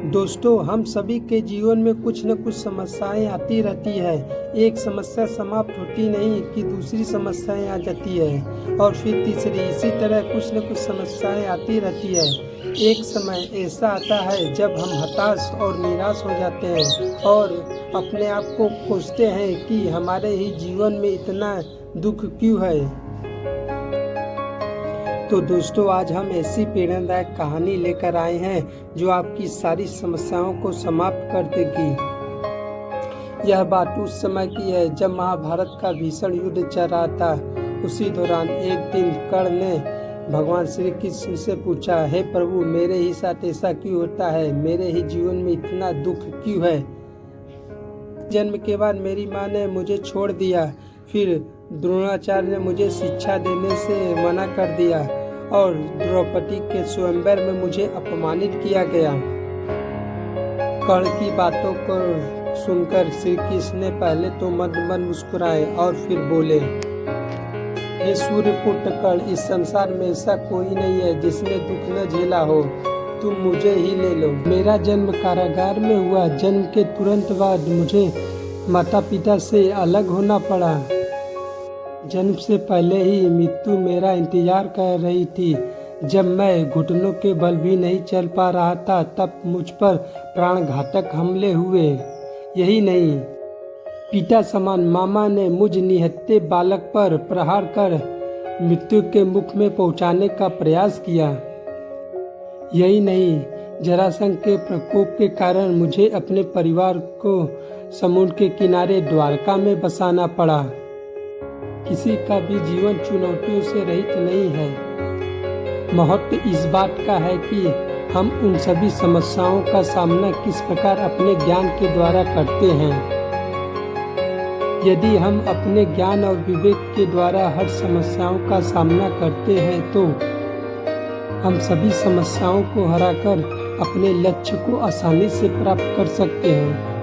दोस्तों, हम सभी के जीवन में कुछ न कुछ समस्याएं आती रहती है। एक समस्या समाप्त होती नहीं कि दूसरी समस्याएं आ जाती है और फिर तीसरी। इसी तरह कुछ न कुछ समस्याएं आती रहती है। एक समय ऐसा आता है जब हम हताश और निराश हो जाते हैं और अपने आप को कोसते हैं कि हमारे ही जीवन में इतना दुख क्यों है। तो दोस्तों, आज हम ऐसी प्रेरणादायक कहानी लेकर आए हैं जो आपकी सारी समस्याओं को समाप्त कर देगी। यह बात उस समय की है जब महाभारत का भीषण युद्ध चल रहा था। उसी दौरान एक दिन कर्ण ने भगवान श्री कृष्ण से पूछा, हे प्रभु, मेरे ही साथ ऐसा क्यों होता है? मेरे ही जीवन में इतना दुख क्यों है? जन्म के बाद मेरी माँ ने मुझे छोड़ दिया, फिर द्रोणाचार्य ने मुझे शिक्षा देने से मना कर दिया और द्रौपदी के स्वयंवर में मुझे अपमानित किया गया। कर्ण की बातों को सुनकर श्री कृष्ण ने पहले तो मन मुस्कुराए और फिर बोले, हे सूर्यपुत्र कर्ण, इस संसार में ऐसा कोई नहीं है जिसने दुख न झेला हो। तुम मुझे ही ले लो। मेरा जन्म कारागार में हुआ। जन्म के तुरंत बाद मुझे माता पिता से अलग होना पड़ा। जन्म से पहले ही मृत्यु मेरा इंतजार कर रही थी। जब मैं घुटनों के बल भी नहीं चल पा रहा था, तब मुझ पर प्राणघातक हमले हुए। यही नहीं, पिता समान मामा ने मुझ निहत्थे बालक पर प्रहार कर मृत्यु के मुख में पहुंचाने का प्रयास किया। यही नहीं, जरासंध के प्रकोप के कारण मुझे अपने परिवार को समुद्र के किनारे द्वारका में बसाना पड़ा। किसी का भी जीवन चुनौतियों से रहित नहीं है। महत्व इस बात का है कि हम उन सभी समस्याओं का सामना किस प्रकार अपने ज्ञान के द्वारा करते हैं। यदि हम अपने ज्ञान और विवेक के द्वारा हर समस्याओं का सामना करते हैं तो हम सभी समस्याओं को हराकर अपने लक्ष्य को आसानी से प्राप्त कर सकते हैं।